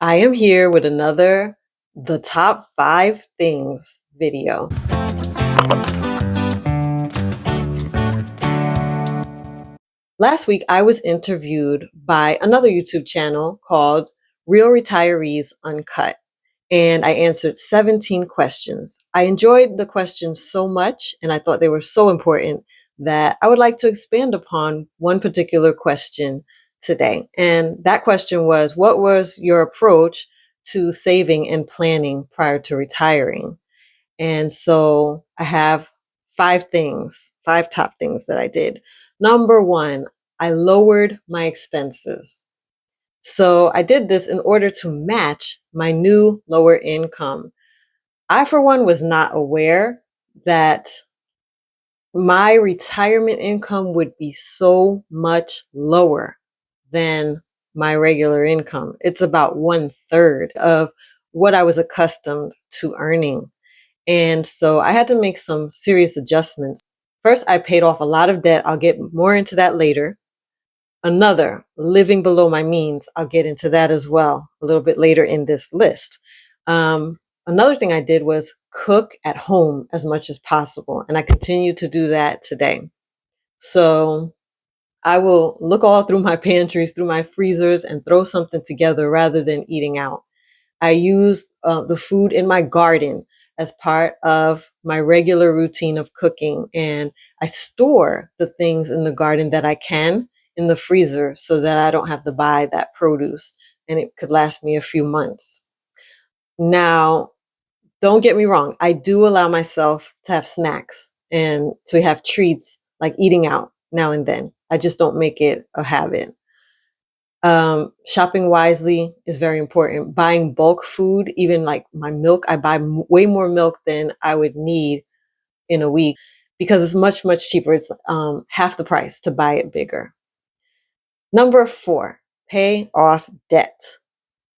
I am here with another The Top 5 Things video. Last week, I was interviewed by another YouTube channel called Real Retirees Uncut, and I answered 17 questions. I enjoyed the questions so much, and I thought they were so important that I would like to expand upon one particular question today. And that question was, what was your approach to saving and planning prior to retiring? And so I have five top things that I did. Number one, I lowered my expenses. So I did this in order to match my new lower income. I, for one, was not aware that my retirement income would be so much lower than my regular income. It's about 1/3 of what I was accustomed to earning. And so I had to make some serious adjustments. First, I paid off a lot of debt. I'll get more into that later. Another, living below my means. I'll get into that as well a little bit later in this list. Another thing I did was cook at home as much as possible, and I continue to do that today. So I will look all through my pantries, through my freezers, and throw something together rather than eating out. I use the food in my garden as part of my regular routine of cooking, and I store the things in the garden that I can in the freezer so that I don't have to buy that produce, and it could last me a few months. Now, don't get me wrong, I do allow myself to have snacks and to have treats like eating out now and then. I just don't make it a habit. Shopping wisely is very important. Buying bulk food, even like my milk, I buy way more milk than I would need in a week because it's much, much cheaper. It's half the price to buy it bigger. Number 4, pay off debt.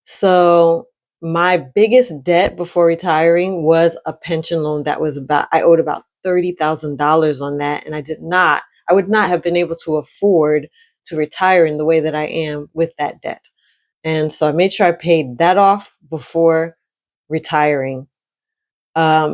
So my biggest debt before retiring was a pension loan that was I owed about $30,000 on that. And I would not have been able to afford to retire in the way that I am with that debt. And so I made sure I paid that off before retiring.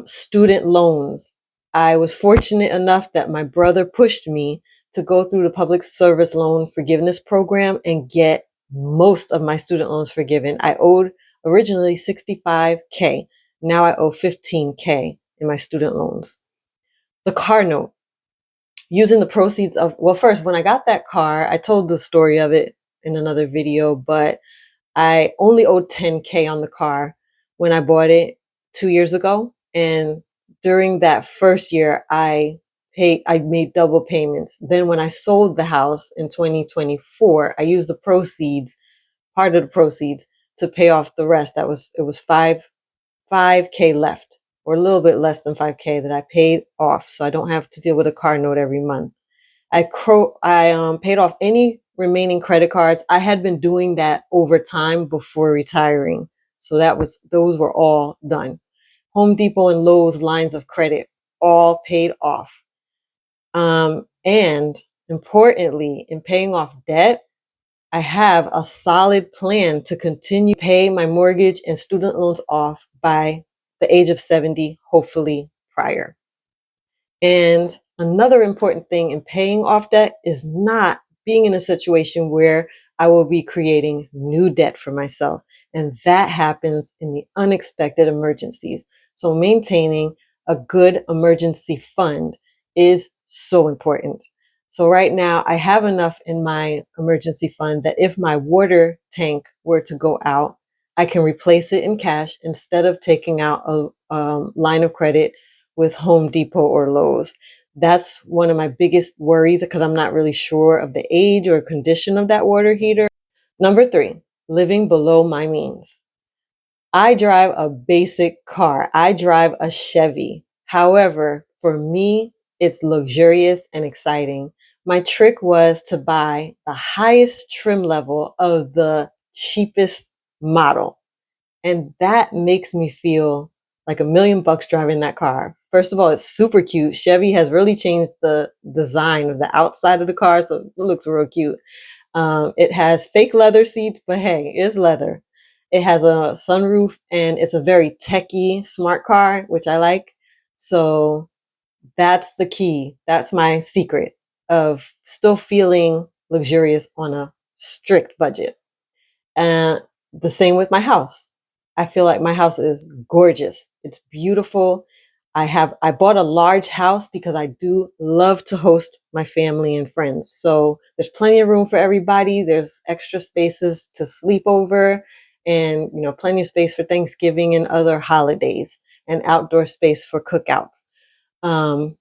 Student loans. I was fortunate enough that my brother pushed me to go through the public service loan forgiveness program and get most of my student loans forgiven. I owed originally $65K. Now I owe $15K in my student loans. The car note. Using the proceeds of, well, first, when I got that car, I told the story of it in another video, but I only owed $10K on the car when I bought it 2 years ago. And during that first year, I made double payments. Then when I sold the house in 2024, I used part of the proceeds to pay off the rest. It was 5K left, or a little bit less than 5K that I paid off, so I don't have to deal with a car note every month. I paid off any remaining credit cards. I had been doing that over time before retiring, so those were all done. Home Depot and Lowe's lines of credit, all paid off. And importantly, in paying off debt, I have a solid plan to continue pay my mortgage and student loans off by the age of 70, hopefully prior. And another important thing in paying off debt is not being in a situation where I will be creating new debt for myself. And that happens in the unexpected emergencies. So maintaining a good emergency fund is so important. So right now I have enough in my emergency fund that if my water tank were to go out, I can replace it in cash instead of taking out a line of credit with Home Depot or Lowe's. That's one of my biggest worries because I'm not really sure of the age or condition of that water heater. Number 3, living below my means. I drive a basic car. I drive a Chevy. However, for me, it's luxurious and exciting. My trick was to buy the highest trim level of the cheapest model. And that makes me feel like $1,000,000 driving that car. First of all, it's super cute. Chevy has really changed the design of the outside of the car, so it looks real cute. It has fake leather seats, but hey, it's leather. It has a sunroof and it's a very techy smart car, which I like. So that's the key. That's my secret of still feeling luxurious on a strict budget. And the same with my house. I feel like my house is gorgeous. It's beautiful. I bought a large house because I do love to host my family and friends. So there's plenty of room for everybody. There's extra spaces to sleep over and, plenty of space for Thanksgiving and other holidays and outdoor space for cookouts. Um,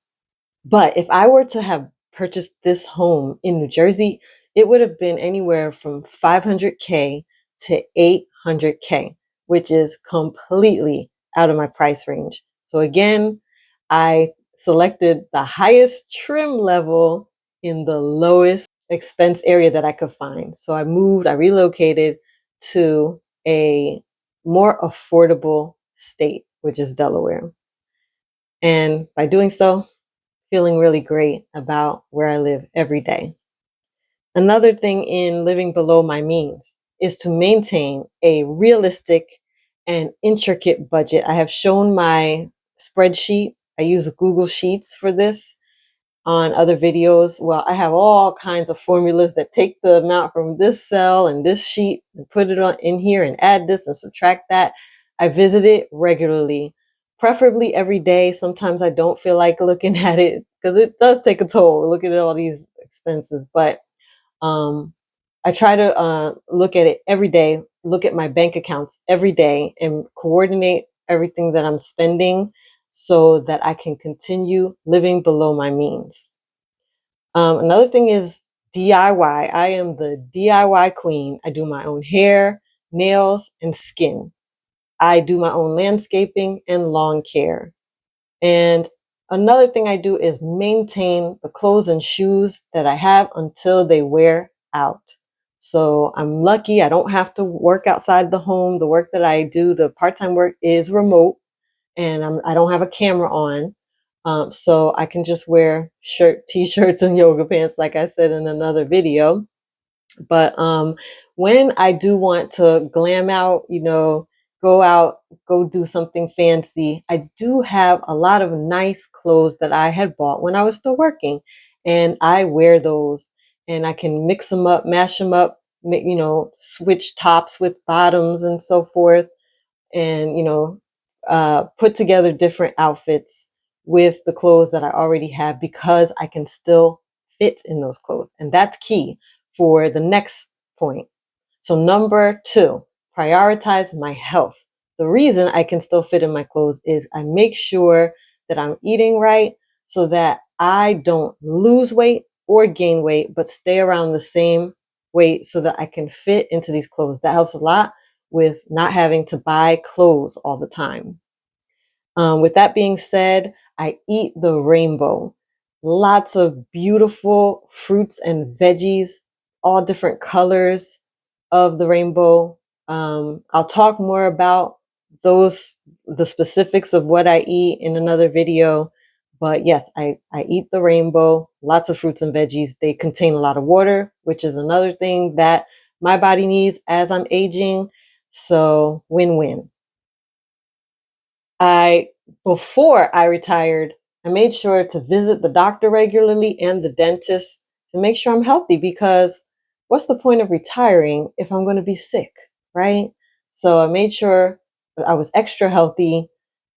but if I were to have purchased this home in New Jersey, it would have been anywhere from 500K to 800K, which is completely out of my price range. So again, I selected the highest trim level in the lowest expense area that I could find. So I relocated to a more affordable state, which is Delaware. And by doing so, feeling really great about where I live every day. Another thing in living below my means is to maintain a realistic and intricate budget. I have shown my spreadsheet. I use Google Sheets for this on other videos. Well, I have all kinds of formulas that take the amount from this cell and this sheet and put it on in here and add this and subtract that. I visit it regularly, preferably every day. Sometimes I don't feel like looking at it because it does take a toll looking at all these expenses, but um, I try to look at it every day, look at my bank accounts every day and coordinate everything that I'm spending so that I can continue living below my means. Another thing is DIY. I am the DIY queen. I do my own hair, nails, and skin. I do my own landscaping and lawn care. And another thing I do is maintain the clothes and shoes that I have until they wear out. So I'm lucky I don't have to work outside the home. The work that I do, the part-time work, is remote and I don't have a camera on. So I can just wear t-shirts and yoga pants, like I said in another video. But when I do want to glam out, go out, go do something fancy, I do have a lot of nice clothes that I had bought when I was still working. And I wear those and I can mix them up, mash them up, switch tops with bottoms and so forth and put together different outfits with the clothes that I already have because I can still fit in those clothes. And that's key for the next point. So number 2, prioritize my health. The reason I can still fit in my clothes is I make sure that I'm eating right so that I don't lose weight or gain weight, but stay around the same weight so that I can fit into these clothes. That helps a lot with not having to buy clothes all the time. With that being said, I eat the rainbow. Lots of beautiful fruits and veggies, all different colors of the rainbow. I'll talk more about the specifics of what I eat in another video. But yes, I eat the rainbow, lots of fruits and veggies. They contain a lot of water, which is another thing that my body needs as I'm aging. So win-win. I Before I retired, I made sure to visit the doctor regularly and the dentist to make sure I'm healthy because what's the point of retiring if I'm going to be sick, right? So I made sure that I was extra healthy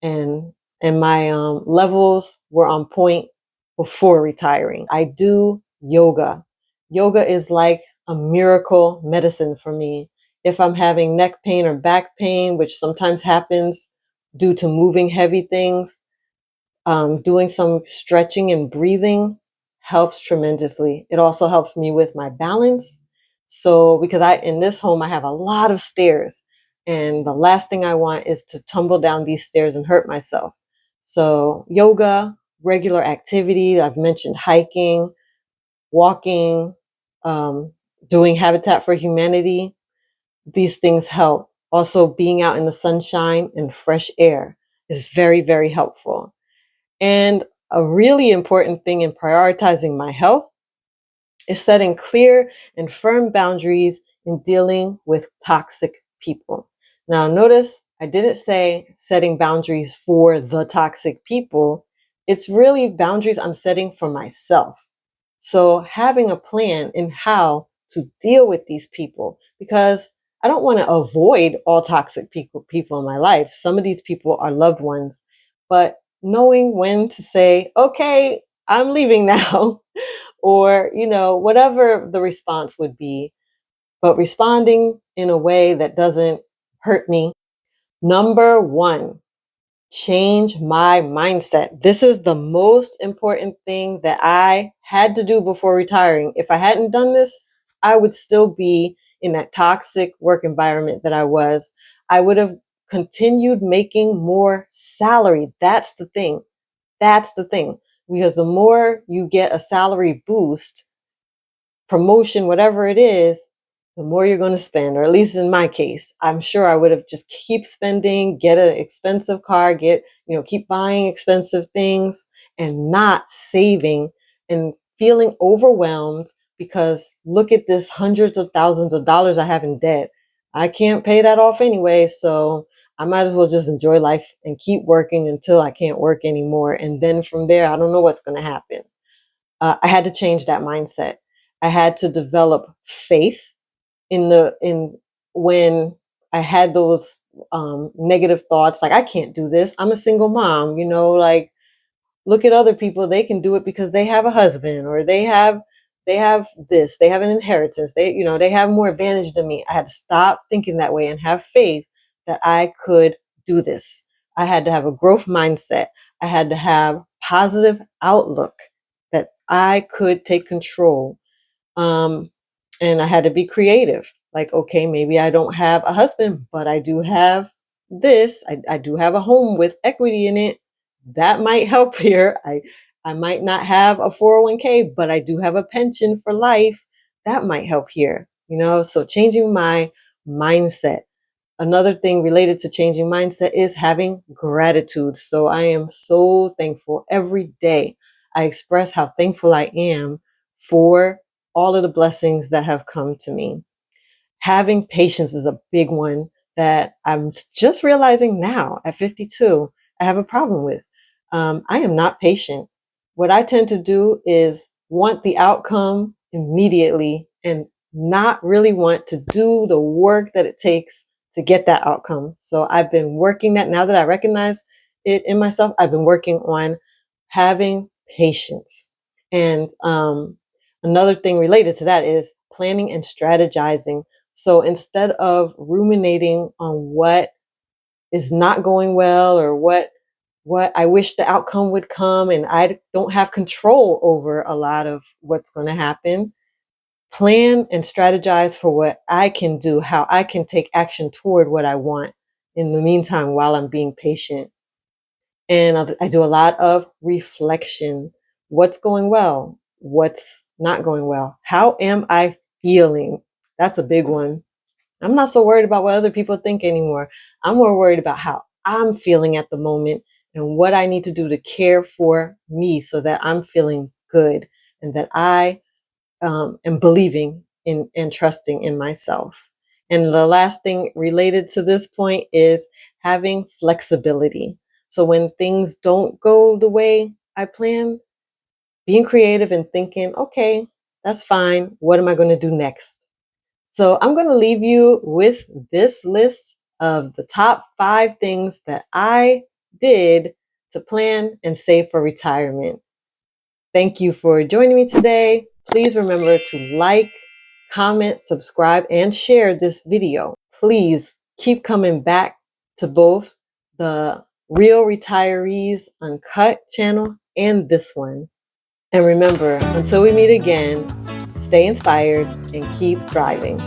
and my levels were on point before retiring. I do yoga. Yoga is like a miracle medicine for me. If I'm having neck pain or back pain, which sometimes happens due to moving heavy things, doing some stretching and breathing helps tremendously. It also helps me with my balance. So, because in this home, I have a lot of stairs, and the last thing I want is to tumble down these stairs and hurt myself. So, yoga, regular activity, I've mentioned hiking, walking, um, doing Habitat for Humanity, these things help. Also, being out in the sunshine and fresh air is very, very helpful. And a really important thing in prioritizing my health is setting clear and firm boundaries in dealing with toxic people. Now, notice I didn't say setting boundaries for the toxic people. It's really boundaries I'm setting for myself. So, having a plan in how to deal with these people, because I don't want to avoid all toxic people in my life. Some of these people are loved ones, but knowing when to say, okay, I'm leaving now, or, whatever the response would be, but responding in a way that doesn't hurt me. Number one, change my mindset. This is the most important thing that I had to do before retiring. If I hadn't done this, I would still be in that toxic work environment that I was. I would have continued making more salary. That's the thing. That's the thing. Because the more you get a salary boost, promotion, whatever it is, the more you're going to spend, or at least in my case, I'm sure I would have just keep spending, get an expensive car, keep buying expensive things and not saving and feeling overwhelmed because look at this hundreds of thousands of dollars I have in debt. I can't pay that off anyway, so I might as well just enjoy life and keep working until I can't work anymore. And then from there, I don't know what's going to happen. I had to change that mindset. I had to develop faith in when I had those negative thoughts, like I can't do this. I'm a single mom, like look at other people, they can do it because they have a husband or they have this, they have an inheritance, they have more advantage than me. I had to stop thinking that way and have faith that I could do this. I had to have a growth mindset. I had to have positive outlook that I could take control. And I had to be creative. Like, okay, maybe I don't have a husband, but I do have this. I do have a home with equity in it. That might help here. I might not have a 401k, but I do have a pension for life. That might help here. So changing my mindset. Another thing related to changing mindset is having gratitude. So I am so thankful every day. I express how thankful I am for all of the blessings that have come to me. Having patience is a big one that I'm just realizing now at 52, I have a problem with. I am not patient. What I tend to do is want the outcome immediately and not really want to do the work that it takes to get that outcome. So I've been working that now that I recognize it in myself. I've been working on having patience. And another thing related to that is planning and strategizing. So instead of ruminating on what is not going well or what I wish the outcome would come and I don't have control over a lot of what's going to happen, plan and strategize for what I can do, how I can take action toward what I want in the meantime while I'm being patient. And I do a lot of reflection. What's going well? What's not going well? How am I feeling? That's a big one. I'm not so worried about what other people think anymore. I'm more worried about how I'm feeling at the moment and what I need to do to care for me so that I'm feeling good and that I am believing in and trusting in myself. And the last thing related to this point is having flexibility. So when things don't go the way I plan, being creative and thinking, okay, that's fine. What am I going to do next? So I'm going to leave you with this list of the top 5 things that I did to plan and save for retirement. Thank you for joining me today. Please remember to like, comment, subscribe, and share this video. Please keep coming back to both the Real Retirees Uncut channel and this one. And remember, until we meet again, stay inspired and keep thriving.